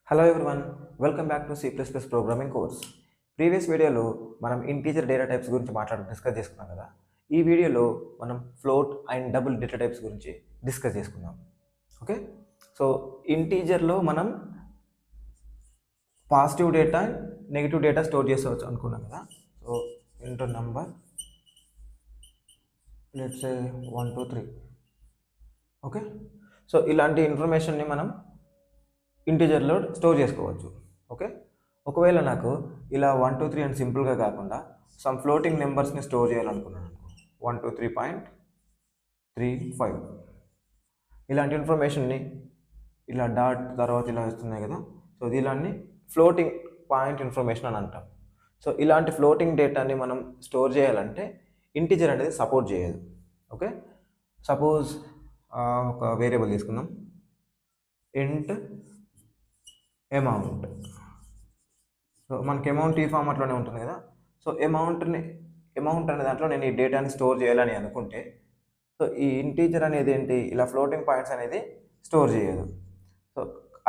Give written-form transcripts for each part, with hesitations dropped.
Hello everyone, welcome back to C plus plus programming course. Previous వీడియోలో మనం integer data types గురించి discuss చేసుకున్నాం కదా. ఈ వీడియోలో మనం float and double data types గురించి డిస్కస్ చేసుకుందాం. ఓకే, సో ఇంటీజర్లో మనం positive data negative data store చేసుకోవచ్చు అనుకున్నాం కదా. So into number let's say 1 2 3. Okay, so ఇలాంటి ఇన్ఫర్మేషన్ని మనం ఇంటీజర్లో స్టోర్ చేసుకోవచ్చు. ఓకే, ఒకవేళ నాకు ఇలా 1 2 3 అని సింపుల్గా కాకుండా సమ్ ఫ్లోటింగ్ నెంబర్స్ని స్టోర్ చేయాలనుకున్నాను అనుకో, 1 2 3.35 ఇలాంటి ఇన్ఫర్మేషన్ని ఇలా డాట్ తర్వాత ఇలా వస్తున్నాయి కదా. సో ఇలాన్ని ఫ్లోటింగ్ పాయింట్ ఇన్ఫర్మేషన్ అని అంటాం. సో ఇలాంటి ఫ్లోటింగ్ డేటాని మనం స్టోర్ చేయాలంటే ఇంటీజర్ అనేది సపోర్ట్ చేయదు. ఓకే, సపోజ్ ఒక వేరియబుల్ తీసుకుందాం, ఇంట్ అమౌంట్. సో మనకి అమౌంట్ ఈ ఫార్మాట్లోనే ఉంటుంది కదా. సో అమౌంట్ అనే దాంట్లో నేను ఈ డేటాని స్టోర్ చేయాలని అనుకుంటే, సో ఈ ఇంటీజర్ అనేది ఏంటి, ఇలా ఫ్లోటింగ్ పాయింట్స్ అనేది స్టోర్ చేయదు. సో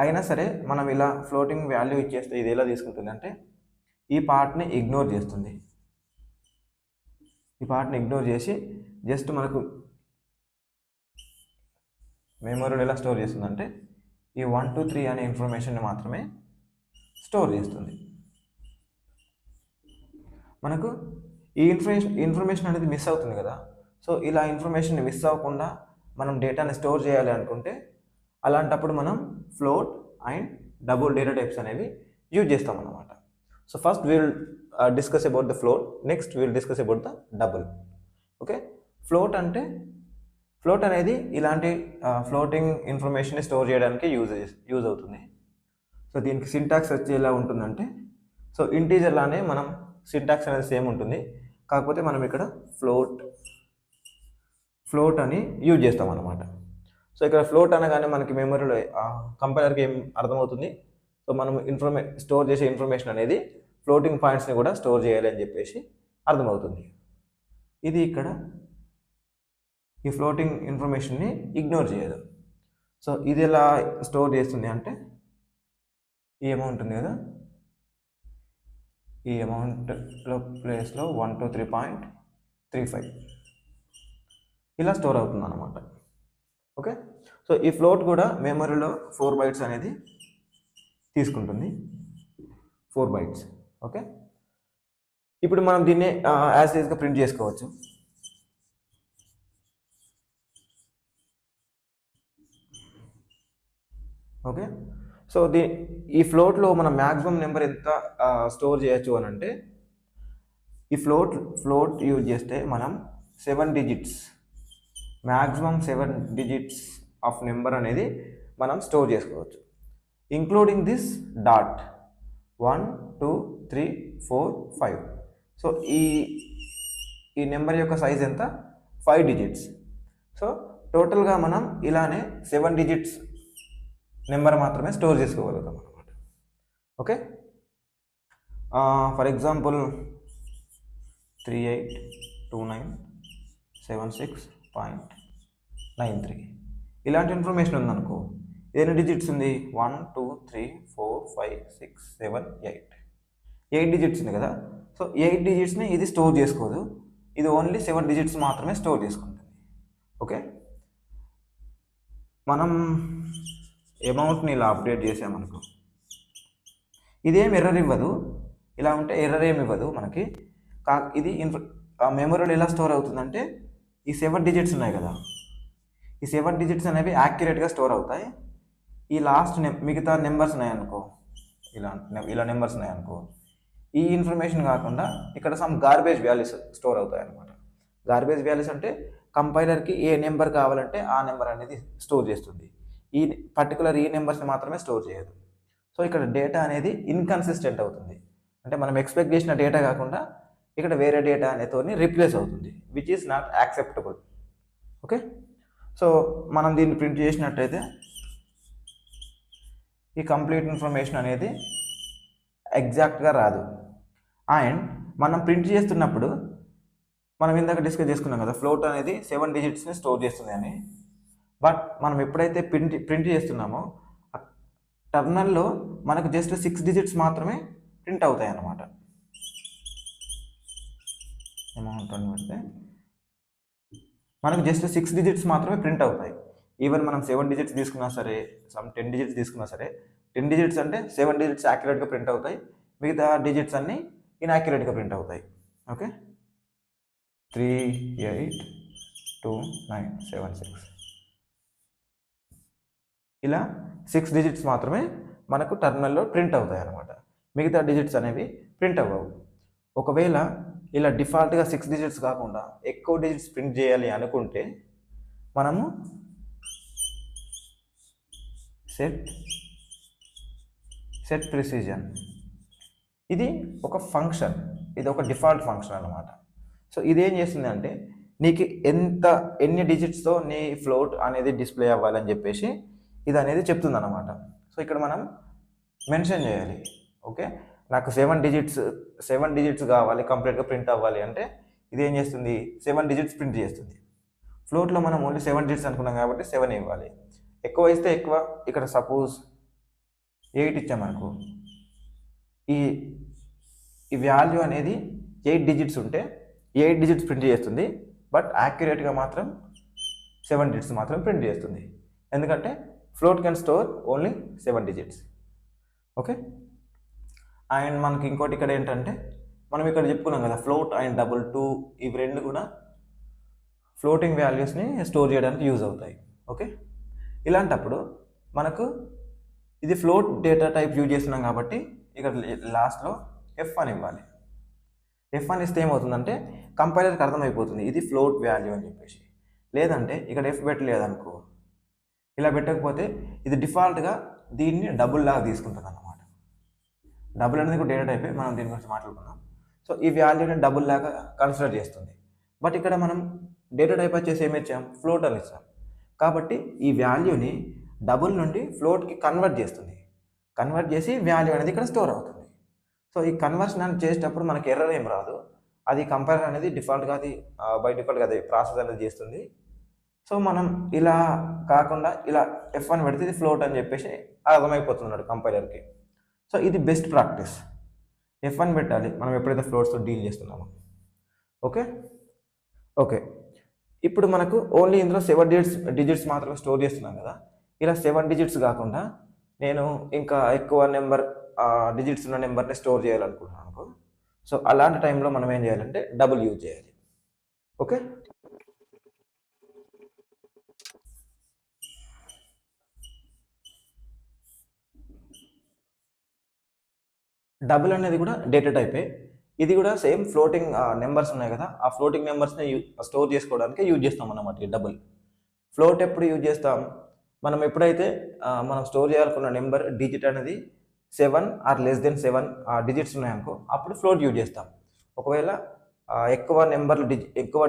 అయినా సరే మనం ఇలా ఫ్లోటింగ్ వాల్యూ ఇచ్చేస్తే ఇది ఎలా తీసుకుంటుంది అంటే, ఈ పార్ట్ని ఇగ్నోర్ చేస్తుంది. ఈ పార్ట్ని ఇగ్నోర్ చేసి జస్ట్ మనకు మెమరీలో ఎలా స్టోర్ చేస్తుందంటే ఈ 1 2 3 అనే ఇన్ఫర్మేషన్ని మాత్రమే స్టోర్ చేస్తుంది. మనకు ఈ ఇన్ఫర్మేషన్ అనేది మిస్ అవుతుంది కదా. సో ఇలా ఇన్ఫర్మేషన్ మిస్ అవ్వకుండా మనం డేటాని స్టోర్ చేయాలి అనుకుంటే, అలాంటప్పుడు మనం float and double data types అనేవి యూజ్ చేస్తాం అన్నమాట. So first will discuss about the float, next will discuss about the double. Okay, float అనేది ఇలాంటి ఫ్లోటింగ్ ఇన్ఫర్మేషన్ని స్టోర్ చేయడానికి యూజ్ అవుతుంది. సో దీనికి సింటాక్స్ వచ్చి ఎలా ఉంటుందంటే, సో ఇంటీజర్ లానే మనం సింటాక్స్ అనేది సేమ్ ఉంటుంది, కాకపోతే మనం ఇక్కడ ఫ్లోట్ అని యూజ్ చేస్తాం అన్నమాట. సో ఇక్కడ ఫ్లోట్ అనగానే మనకి మెమరీలో కంపైలర్కి ఏం అర్థమవుతుంది, సో మనం స్టోర్ చేసే ఇన్ఫర్మేషన్ అనేది ఫ్లోటింగ్ పాయింట్స్ని కూడా స్టోర్ చేయాలి అని చెప్పేసి అర్థమవుతుంది. ఇది ఇక్కడ ఈ ఫ్లోటింగ్ ఇన్ఫర్మేషన్ని ఇగ్నోర్ చేయదు. సో ఇది ఎలా స్టోర్ చేస్తుంది అంటే, ఈ అమౌంట్ ఉంది కదా, ఈ అమౌంట్లో ప్లేస్లో 1 2 3.35 ఇలా స్టోర్ అవుతుంది అన్నమాట. ఓకే, సో ఈ ఫ్లోట్ కూడా మెమరీలో 4 bytes అనేది తీసుకుంటుంది, 4 bytes. ఓకే, ఇప్పుడు మనం దీన్ని యాజ్ ఈజ్గా ప్రింట్ చేసుకోవచ్చు. ఓకే, సో ఈ ఫ్లోట్లో మనం మ్యాక్సిమం నెంబర్ ఎంత స్టోర్ చేయొచ్చు అని అంటే, ఈ ఫ్లోట్ యూజ్ చేస్తే మనం 7 digits, maximum 7 digits of number అనేది మనం స్టోర్ చేసుకోవచ్చు, ఇంక్లూడింగ్ దిస్ డాట్ 1 2 3 4 5. సో ఈ నెంబర్ యొక్క సైజ్ ఎంత, 5 digits. సో టోటల్గా మనం ఇలానే 7 digits నెంబర్ మాత్రమే స్టోర్ చేసుకోగలుగుతాం అనమాట. ఓకే, ఫర్ ఎగ్జాంపుల్ 382976.93 ఇలాంటి ఇన్ఫర్మేషన్ ఉందనుకో, ఎన్ని డిజిట్స్ ఉంది, 1 2 3 4 5 6 7 8 డిజిట్స్ ఉంది కదా. సో 8 digitsని ఇది స్టోర్ చేసుకోదు, ఇది ఓన్లీ 7 digits మాత్రమే స్టోర్ చేసుకుంటుంది. ఓకే, మనం అమౌంట్ని ఇలా అప్డేట్ చేసామనుకో, ఇదేం ఎర్రర్ ఇవ్వదు, ఇలా ఉంటే ఎర్రర్ ఏమి ఇవ్వదు మనకి. ఇది మెమరీలో ఎలా స్టోర్ అవుతుందంటే, ఈ 7 digits ఉన్నాయి కదా, ఈ 7 digits అనేవి యాక్యురేట్గా స్టోర్ అవుతాయి. ఈ లాస్ట్ మిగతా నెంబర్స్ ఉన్నాయనుకో, ఇలా నెంబర్స్ ఉన్నాయనుకో, ఈ ఇన్ఫర్మేషన్ కాకుండా ఇక్కడ సమ్ గార్బేజ్ వాల్యూస్ స్టోర్ అవుతాయి అన్నమాట. గార్బేజ్ వాల్యూస్ అంటే కంపైలర్కి ఏ నెంబర్ కావాలంటే ఆ నెంబర్ అనేది స్టోర్ చేస్తుంది, ఈ నెంబర్స్ని మాత్రమే స్టోర్ చేయదు. సో ఇక్కడ డేటా అనేది ఇన్కన్సిస్టెంట్ అవుతుంది, అంటే మనం ఎక్స్పెక్ట్ చేసిన డేటా కాకుండా ఇక్కడ వేరే డేటా అనేతో రీప్లేస్ అవుతుంది, which is not acceptable. Okay, so మనం దీన్ని ప్రింట్ చేసినట్టయితే ఈ కంప్లీట్ ఇన్ఫర్మేషన్ అనేది ఎగ్జాక్ట్గా రాదు. అండ్ మనం ప్రింట్ చేస్తున్నప్పుడు మనం ఇందాక డిస్కస్ చేసుకున్నాం కదా, ఫ్లోట్ అనేది 7 digitsని స్టోర్ చేస్తుంది అని. బట్ మనం ఎప్పుడైతే ప్రింట్ చేస్తున్నామో టర్మినల్లో మనకు జస్ట్ 6 డిజిట్స్ మాత్రమే ప్రింట్ అవుతాయి అన్నమాట. అమౌంట్ అని పెడితే మనకు జస్ట్ 6 డిజిట్స్ మాత్రమే ప్రింట్ అవుతాయి. ఈవెన్ మనం 7 డిజిట్స్ తీసుకున్నా సరే, 10 డిజిట్స్ తీసుకున్నా సరే, 10 డిజిట్స్ అంటే 7 డిజిట్స్ యాక్యురేట్గా ప్రింట్ అవుతాయి, మిగతా డిజిట్స్ అన్నీ ఇన్యాక్యురేట్గా ప్రింట్ అవుతాయి. ఓకే, 38296 ఇలా 6 డిజిట్స్ మాత్రమే మనకు టర్మినల్లో ప్రింట్ అవుతాయి అన్నమాట. మిగతా డిజిట్స్ అనేవి ప్రింట్ అవ్వవు. ఒకవేళ ఇలా డిఫాల్ట్గా 6 డిజిట్స్ కాకుండా ఎక్కువ డిజిట్స్ ప్రింట్ చేయాలి అనుకుంటే మనము సెట్ ప్రిసిజన్, ఇది ఒక ఫంక్షన్, ఇది ఒక డిఫాల్ట్ ఫంక్షన్ అన్నమాట. సో ఇదేం చేస్తుంది అంటే నీకు ఎన్ని డిజిట్స్తో నీ ఫ్లోట్ అనేది డిస్ప్లే అవ్వాలని చెప్పేసి ఇది అనేది చెప్తుంది అన్నమాట. సో ఇక్కడ మనం మెన్షన్ చేయాలి. ఓకే, నాకు 7 డిజిట్స్ కావాలి, కంప్లీట్గా ప్రింట్ అవ్వాలి అంటే ఇది ఏం చేస్తుంది, 7 డిజిట్స్ ప్రింట్ చేస్తుంది. ఫ్లోట్లో మనం ఓన్లీ 7 డిజిట్స్ అనుకున్నాం కాబట్టి 7 ఇవ్వాలి. ఎక్కువ ఇస్తే ఎక్కువ, ఇక్కడ సపోజ్ 8 ఇచ్చామనుకో, ఈ వాల్యూ అనేది 8 డిజిట్స్ ఉంటే 8 డిజిట్స్ ప్రింట్ చేస్తుంది, బట్ యాక్యురేట్గా మాత్రం 7 డిజిట్స్ మాత్రం ప్రింట్ చేస్తుంది. ఎందుకంటే float can store only 7 digits. Okay, and మనకి ఇంకోటి ఇక్కడ ఏంటంటే మనం ఇక్కడ చెప్పుకున్నాం కదా, ఫ్లోట్ అండ్ డబుల్ 2 ఇవి రెండు కూడా ఫ్లోటింగ్ వాల్యూస్ని స్టోర్ చేయడానికి యూజ్ అవుతాయి. ఓకే, ఇలాంటప్పుడు మనకు ఇది ఫ్లోట్ డేటా టైప్ యూజ్ చేస్తున్నాం కాబట్టి ఇక్కడ లాస్ట్లో F అని ఇవ్వాలి. F అని ఇస్తే ఏమవుతుందంటే కంపైలర్కి అర్థమైపోతుంది ఇది ఫ్లోట్ వాల్యూ అని చెప్పేసి. లేదంటే ఇక్కడ F పెట్టలేదనుకో, ఇలా పెట్టకపోతే ఇది డిఫాల్ట్గా దీన్ని డబుల్ లాగా తీసుకుంటుంది అన్నమాట. డబుల్ అనేది కూడా డేటా టైపే, మనం దీని గురించి మాట్లాడుకుందాం. సో ఈ వాల్యూని డబుల్ లాగా కన్సిడర్ చేస్తుంది. బట్ ఇక్కడ మనం డేటా టైప్ వచ్చేసి ఏమి ఇచ్చాం, ఫ్లోట్ అని ఇచ్చాం. కాబట్టి ఈ వాల్యూని డబుల్ నుండి ఫ్లోట్కి కన్వర్ట్ చేస్తుంది. కన్వర్ట్ చేసి వాల్యూ అనేది ఇక్కడ స్టోర్ అవుతుంది. సో ఈ కన్వర్షన్ అనేది చేసేటప్పుడు మనకి ఎర్రర్ ఏం రాదు, అది కంపైలర్ అనేది డిఫాల్ట్గా అది బై డిఫాల్ట్గా అది ప్రాసెస్ అనేది చేస్తుంది. సో మనం ఇలా కాకుండా ఇలా F1 పెడితే ఇది ఫ్లోట్ అని చెప్పేసి అర్థమైపోతున్నాడు కంపైలర్కి. సో ఇది బెస్ట్ ప్రాక్టీస్, F1 పెట్టాలి మనం ఎప్పుడైతే ఫ్లోట్స్తో డీల్ చేస్తున్నామో. ఓకే ఓకే ఇప్పుడు మనకు ఓన్లీ ఇందులో 7 డిజిట్స్ మాత్రమే స్టోర్ చేస్తున్నాం కదా. ఇలా 7 డిజిట్స్ కాకుండా నేను ఇంకా ఎక్కువ డిజిట్స్ ఉన్న నెంబర్ని స్టోర్ చేయాలనుకుంటున్నాను అనుకో. సో అలాంటి టైంలో మనం ఏం చేయాలంటే డబుల్ యూజ్ చేయాలి. ఓకే, డబుల్ అనేది కూడా డేటా టైపే. ఇది కూడా సేమ్ ఫ్లోటింగ్ నెంబర్స్ ఉన్నాయి కదా, ఆ ఫ్లోటింగ్ నెంబర్స్ని స్టోర్ చేసుకోవడానికి యూజ్ చేస్తాం అన్నమాట. ఈ డబుల్ ఫ్లోట్ ఎప్పుడు యూజ్ చేస్తాం, మనం ఎప్పుడైతే మనం స్టోర్ చేయాలనుకున్న నెంబర్ డిజిట్ అనేది 7 ఆర్ లెస్ దెన్ 7 డిజిట్స్ ఉన్నాయనుకో, అప్పుడు ఫ్లోట్ యూజ్ చేస్తాం. ఒకవేళ ఎక్కువ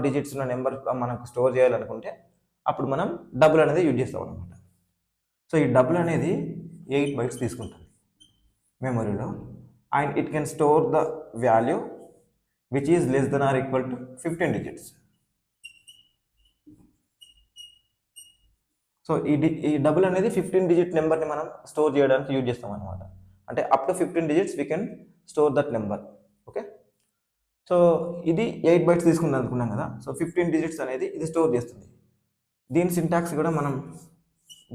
డిజిట్స్ ఉన్న నెంబర్ మనకు స్టోర్ చేయాలనుకుంటే అప్పుడు మనం డబుల్ అనేది యూజ్ చేస్తాం అనమాట. సో ఈ డబుల్ అనేది 8 బైట్స్ తీసుకుంటుంది మెమరీలో, and it can store the value which is less than or equal to 15 digits. So ఈ డబుల్ అనేది 15 డిజిట్ నెంబర్ని మనం స్టోర్ చేయడానికి యూజ్ చేస్తాం అనమాట. అంటే up to 15 digits we can store that number. Okay, so ఇది 8 బైట్స్ తీసుకుందాం అనుకున్నాం కదా. సో 15 డిజిట్స్ అనేది ఇది స్టోర్ చేస్తుంది. దీని సింటాక్స్ కూడా మనం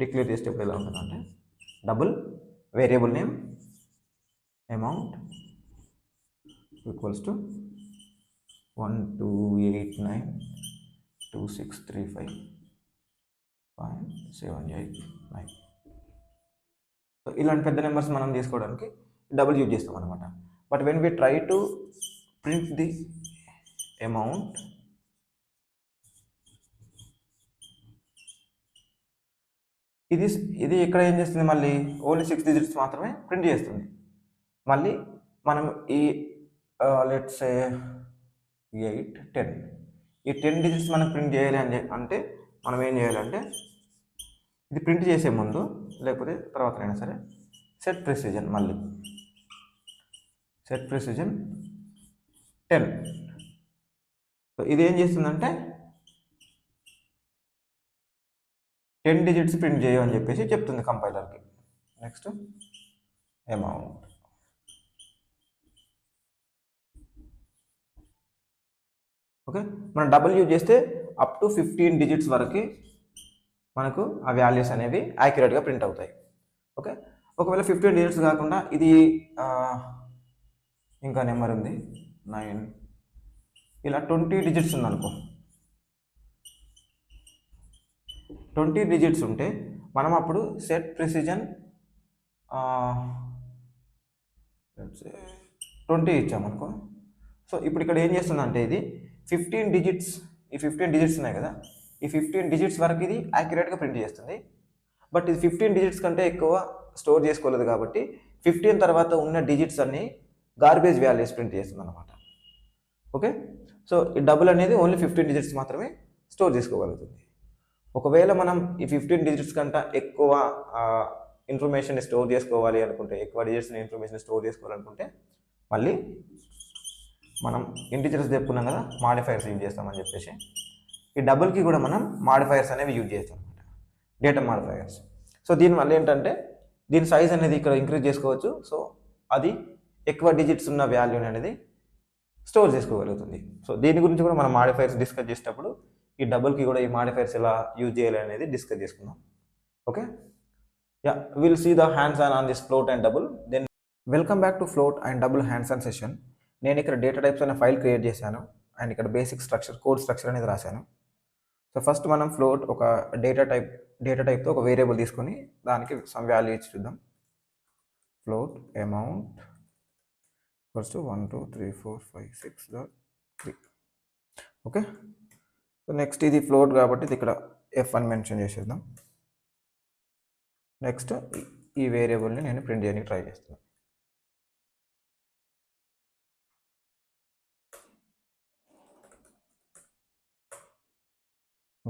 డిక్లేర్ చేసేటప్పుడు ఎలా ఉంటుందంటే double variable name amount equals to 128926355.789. So ఇలాంటి పెద్ద నెంబర్స్ మనం తీసుకోవడానికి డబుల్ యూజ్ చేస్తాం అనమాట. But when we try to print the amount, ఇది ఇక్కడ ఏం చేస్తుంది, మళ్ళీ ఓన్లీ 6 డిజిట్స్ మాత్రమే ప్రింట్ చేస్తుంది. మళ్ళీ మనం ఈ లెట్స్ 8 10 ఈ 10 డిజిట్స్ మనం ప్రింట్ చేయాలి అంటే మనం ఏం చేయాలంటే ఇది ప్రింట్ చేసే ముందు లేకపోతే తర్వాత అయినా సరే సెట్ ప్రిసిజన్ 10. సో ఇది ఏం చేస్తుందంటే 10 డిజిట్స్ ప్రింట్ చేయమని చెప్పేసి చెప్తుంది కంపైలర్కి. Next amount. ఓకే, మనం డబుల్ యూజ్ చేస్తే అప్ టు 15 డిజిట్స్ వరకు మనకు ఆ వాల్యూస్ అనేవి యాక్యురేట్గా ప్రింట్ అవుతాయి. ఓకే, ఒకవేళ 15 డిజిట్స్ కాకుండా ఇది ఇంకా నెంబర్ ఉంది 9, ఇలా 20 డిజిట్స్ ఉందనుకో, 20 డిజిట్స్ ఉంటే మనం అప్పుడు సెట్ ప్రిసిజన్ 20 ఇచ్చామనుకో. సో ఇప్పుడు ఇక్కడ ఏం చేస్తుందంటే ఇది 15 డిజిట్స్, ఈ 15 డిజిట్స్ ఉన్నాయి కదా, ఈ 15 డిజిట్స్ వరకు ఇది యాక్యురేట్గా ప్రింట్ చేస్తుంది. బట్ ఇది 15 డిజిట్స్ కంటే ఎక్కువ స్టోర్ చేసుకోలేదు కాబట్టి 15 తర్వాత ఉన్న డిజిట్స్ అన్ని గార్బేజ్ వాల్యూస్ ప్రింట్ చేస్తుంది అనమాట. ఓకే, సో ఈ డబుల్ అనేది ఓన్లీ 15 డిజిట్స్ మాత్రమే స్టోర్ చేసుకోగలుగుతుంది. ఒకవేళ మనం ఈ 15 డిజిట్స్ కంటే ఎక్కువ ఇన్ఫర్మేషన్ స్టోర్ చేసుకోవాలి అనుకుంటే, ఎక్కువ డిజిట్స్ ఇన్ఫర్మేషన్ స్టోర్ చేసుకోవాలనుకుంటే మళ్ళీ మనం ఇంటిజర్స్ చెప్పుకున్నాం కదా, మాడిఫైర్స్ యూజ్ చేస్తామని చెప్పేసి, ఈ డబుల్కి కూడా మనం మాడిఫైర్స్ అనేవి యూజ్ చేస్తాం అనమాట, డేటా మాడిఫైర్స్. సో దీనివల్ల ఏంటంటే దీని సైజ్ అనేది ఇక్కడ ఇంక్రీజ్ చేసుకోవచ్చు. సో అది ఎక్కువ డిజిట్స్ ఉన్న వాల్యూ అనేది స్టోర్ చేసుకోగలుగుతుంది. సో దీని గురించి కూడా మనం మాడిఫైర్స్ డిస్కస్ చేసేటప్పుడు ఈ డబుల్కి కూడా ఈ మాడిఫైర్స్ ఎలా యూజ్ చేయాలి అనేది డిస్కస్ చేసుకుందాం. Okay, yeah, will see the hands on this float and double. Then welcome back to float and double hands on session. నేను ఇక్కడ డేటా టైప్స్ అనే ఫైల్ క్రియేట్ చేశాను అండ్ ఇక్కడ బేసిక్ స్ట్రక్చర్, కోడ్ స్ట్రక్చర్ అనేది రాశాను. So first మనం float ఒక data టైప్తో ఒక వేరియబుల్ తీసుకొని దానికి సమ్ వాల్యూ ఇచ్చి చూద్దాం. Float amount first 1 2 3 4 5 6 3. Okay, so next ఇది ఫ్లోట్ కాబట్టి ఇది ఇక్కడ ఎఫ్ అని మెన్షన్ చేసేద్దాం. నెక్స్ట్ ఈ వేరియబుల్ని నేను ప్రింట్ చేయడానికి ట్రై చేస్తున్నాను.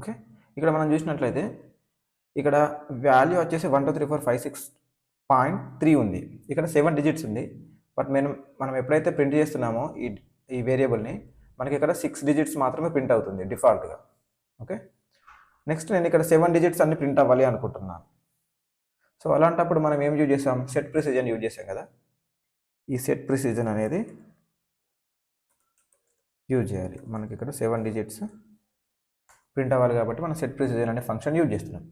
ఓకే, ఇక్కడ మనం చూసినట్లయితే ఇక్కడ వాల్యూ వచ్చేసి 1 2 3 4 5 6.3 ఉంది. ఇక్కడ 7 డిజిట్స్ ఉంది. బట్ మనం ఎప్పుడైతే ప్రింట్ చేస్తున్నామో ఈ వేరియబుల్ని, మనకి ఇక్కడ 6 డిజిట్స్ మాత్రమే ప్రింట్ అవుతుంది డిఫాల్ట్గా. ఓకే, నెక్స్ట్ నేను ఇక్కడ 7 డిజిట్స్ అన్ని ప్రింట్ అవ్వాలి అనుకుంటున్నాను. సో అలాంటప్పుడు మనం ఏం యూజ్ చేసాం, సెట్ ప్రిసిజన్ యూజ్ చేసాం కదా. ఈ సెట్ ప్రిసిజన్ అనేది యూజ్ చేయాలి. మనకి ఇక్కడ 7 డిజిట్స్ ప్రింట్ అవ్వాలి కాబట్టి మనం సెట్ ప్రిసిజన్ అనే ఫంక్షన్ యూజ్ చేస్తున్నాం.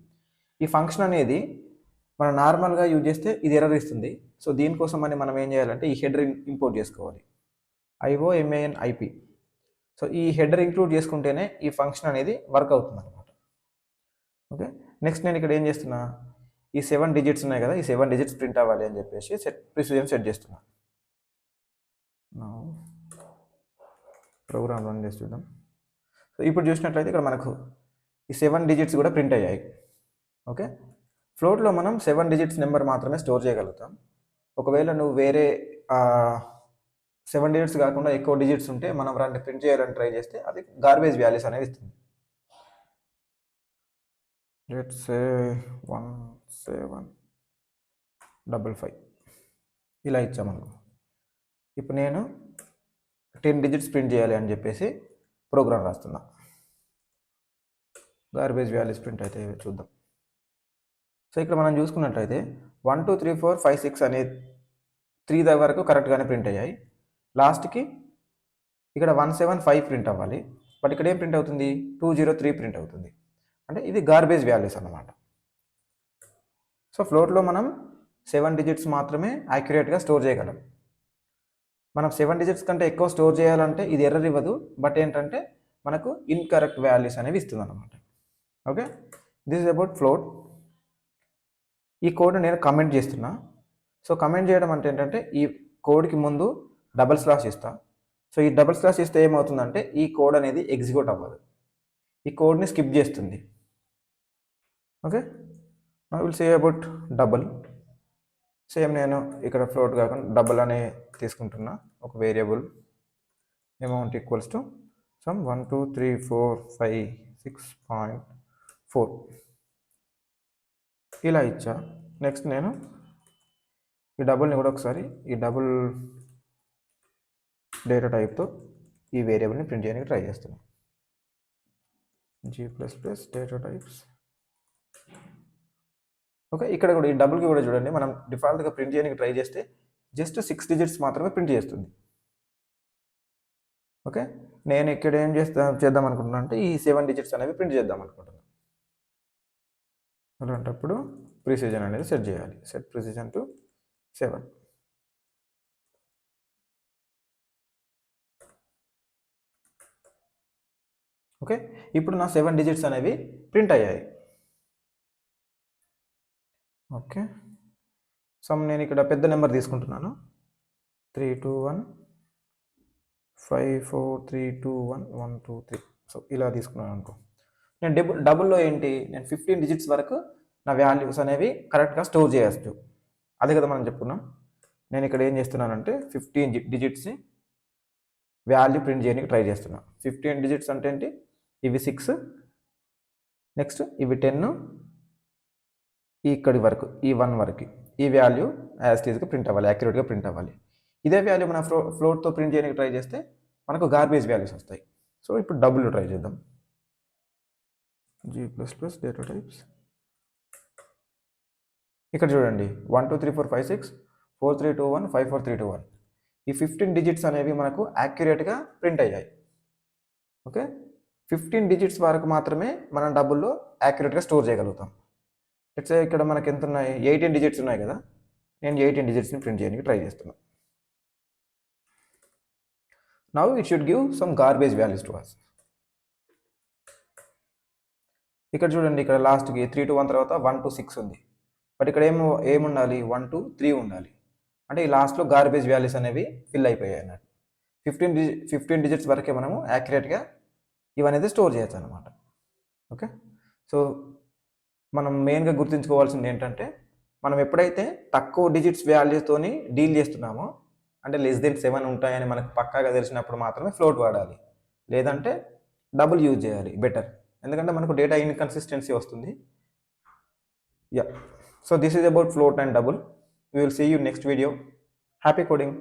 ఈ ఫంక్షన్ అనేది మనం నార్మల్గా యూజ్ చేస్తే ఇది ఎర్రర్ ఇస్తుంది. సో దీనికోసం అని మనం ఏం చేయాలంటే ఈ హెడర్ ఇంపోర్ట్ చేసుకోవాలి, IOMANIP. సో ఈ హెడర్ ఇంక్లూడ్ చేసుకుంటేనే ఈ ఫంక్షన్ అనేది వర్క్ అవుతుంది అనమాట. ఓకే, నెక్స్ట్ నేను ఇక్కడ ఏం చేస్తున్నా, ఈ 7 డిజిట్స్ ఉన్నాయి కదా, ఈ 7 డిజిట్స్ ప్రింట్ అవ్వాలి అని చెప్పేసి సెట్ ప్రిసిజన్ సెట్ చేస్తున్నా. ప్రోగ్రామ్ రన్ చేసి చూద్దాం. సో ఇప్పుడు చూసినట్లయితే ఇక్కడ మనకు ఈ 7 డిజిట్స్ కూడా ప్రింట్ అయ్యాయి. ఓకే, ఫ్లోట్లో మనం 7 డిజిట్స్ నెంబర్ మాత్రమే స్టోర్ చేయగలుగుతాం. ఒకవేళ నువ్వు వేరే 7 డిజిట్స్ కాకుండా ఎక్కువ డిజిట్స్ ఉంటే మనం దాన్ని ప్రింట్ చేయాలని ట్రై చేస్తే అది గార్బేజ్ వాల్యూస్ అనేవి ఇస్తుంది. లెట్స్ సే 1755 ఇలా ఇచ్చామనుకో. ఇప్పుడు నేను 10 డిజిట్స్ ప్రింట్ చేయాలి అని చెప్పేసి ప్రోగ్రామ్ రాస్తున్నా. గార్బేజ్ వాల్యూస్ ప్రింట్ అయితే చూద్దాం. సో ఇక్కడ మనం చూసుకున్నట్లయితే 1 2 3 4 5 6 అనే 3 వరకు కరెక్ట్గానే ప్రింట్ అయ్యాయి. లాస్ట్కి ఇక్కడ 175 ప్రింట్ అవ్వాలి. బట్ ఇక్కడ ఏం ప్రింట్ అవుతుంది, 203 ప్రింట్ అవుతుంది. అంటే ఇది గార్బేజ్ వాల్యూస్ అన్నమాట. సో ఫ్లోట్లో మనం 7 డిజిట్స్ మాత్రమే యాక్యురేట్గా స్టోర్ చేయగలం. మనం 7 డిజిట్స్ కంటే ఎక్కువ స్టోర్ చేయాలంటే ఇది ఎర్రర్ ఇవ్వదు, బట్ ఏంటంటే మనకు ఇన్కరెక్ట్ వాల్యూస్ అనేవి ఇస్తుంది అనమాట. Okay, this is about float. ఈ కోడ్ నేను కమెంట్ చేస్తున్నా. సో కమెంట్ చేయడం అంటే ఏంటంటే ఈ కోడ్కి ముందు డబల్ స్లాష్ ఇస్తా. సో ఈ డబల్ స్లాష్ ఇస్తే ఏమవుతుందంటే ఈ కోడ్ అనేది ఎగ్జిక్యూట్ అవ్వదు, ఈ కోడ్ని స్కిప్ చేస్తుంది. Okay, I will say about double. Same నేను ఇక్కడ ఫ్లోట్ కాకుండా డబల్ అనే తీసుకుంటున్నా ఒక variable. Amount equals to some 1 2 3 4 5 6.4 ఇలా ఇచ్చా. నెక్స్ట్ నేను ఈ డబుల్ని కూడా ఒకసారి ఈ డబుల్ డేటా టైప్తో ఈ వేరియబుల్ని ప్రింట్ చేయడానికి ట్రై చేస్తున్నాను. G++ డేటా టైప్స్ ఓకే, ఇక్కడ కూడా ఈ డబుల్కి కూడా చూడండి, మనం డిఫాల్ట్గా ప్రింట్ చేయడానికి ట్రై చేస్తే జస్ట్ 6 డిజిట్స్ మాత్రమే ప్రింట్ చేస్తుంది. ఓకే, నేను ఇక్కడ ఏం చేద్దాం అనుకుంటున్నాను అంటే ఈ 7 డిజిట్స్ అనేవి ప్రింట్ చేద్దాం అనుకుంటున్నాను. అలాంటప్పుడు ప్రిసిజన్ అనేది సెట్ చేయాలి. Set precision to 7. ఓకే, ఇప్పుడు నా 7 డిజిట్స్ అనేవి ప్రింట్ అయ్యాయి. ఓకే, నేను ఇక్కడ పెద్ద నెంబర్ తీసుకుంటున్నాను. 3 2 1 5 4 3 2 1 1 2 3. సో ఇలా తీసుకున్నాను అనుకో. నేను డబుల్లో ఏంటి, నేను 15 డిజిట్స్ వరకు నా వాల్యూస్ అనేవి కరెక్ట్గా స్టోర్ చేయవచ్చు. అదే కదా మనం చెప్పుకున్నాం. నేను ఇక్కడ ఏం చేస్తున్నానంటే 15 డిజిట్స్ని వాల్యూ ప్రింట్ చేయడానికి ట్రై చేస్తున్నాను. 15 డిజిట్స్ అంటే ఏంటి, ఇవి 6, నెక్స్ట్ ఇవి 10, ఇక్కడి వరకు ఈ 1 వరకు ఈ వాల్యూ యాజ్ టీజ్గా ప్రింట్ అవ్వాలి, యాక్యురేట్గా ప్రింట్ అవ్వాలి. ఇదే వాల్యూ మన ఫ్లోట్తో ప్రింట్ చేయడానికి ట్రై చేస్తే మనకు గార్బేజ్ వాల్యూస్ వస్తాయి. సో ఇప్పుడు డబుల్ ట్రై చేద్దాం. G++ data types. ఇక్కడ చూడండి 1 2 3 4 5 6 4 3 2 1 5 4 3 2 1. ఈ 15 డిజిట్స్ అనేవి మనకు యాక్యురేట్గా ప్రింట్ అయ్యాయి. ఓకే, 15 డిజిట్స్ వరకు మాత్రమే మనం డబుల్లో యాక్యురేట్గా స్టోర్ చేయగలుగుతాం. ఇట్స్ ఇక్కడ మనకి ఎంత ఉన్నాయి, 18 డిజిట్స్ ఉన్నాయి కదా. నేను 18 డిజిట్స్ని ప్రింట్ చేయడానికి ట్రై చేస్తున్నాను. Now it should give some garbage values to us. ఇక్కడ చూడండి, ఇక్కడ లాస్ట్కి 3 to 1 తర్వాత 1 to 6 ఉంది. బట్ ఇక్కడ ఏముండాలి, 1 to 3 ఉండాలి. అంటే ఈ లాస్ట్లో గార్బేజ్ వాల్యూస్ అనేవి ఫిల్ అయిపోయాయి అన్నట్టు. 15 డిజిట్స్ వరకే మనము యాక్యురేట్గా ఇవనేది స్టోర్ చేయొచ్చు అనమాట. ఓకే, సో మనం మెయిన్గా గుర్తుంచుకోవాల్సింది ఏంటంటే, మనం ఎప్పుడైతే తక్కువ డిజిట్స్ వాల్యూస్తోని డీల్ చేస్తున్నామో, అంటే <7 ఉంటాయని మనకు పక్కాగా తెలిసినప్పుడు మాత్రమే ఫ్లోట్ వాడాలి. లేదంటే డబుల్ యూజ్ చేయాలి బెటర్, ఎందుకంటే మనకు డేటా ఇన్కన్సిస్టెన్సీ వస్తుంది. Yeah, so this is about float and double. We will see you next video. Happy coding.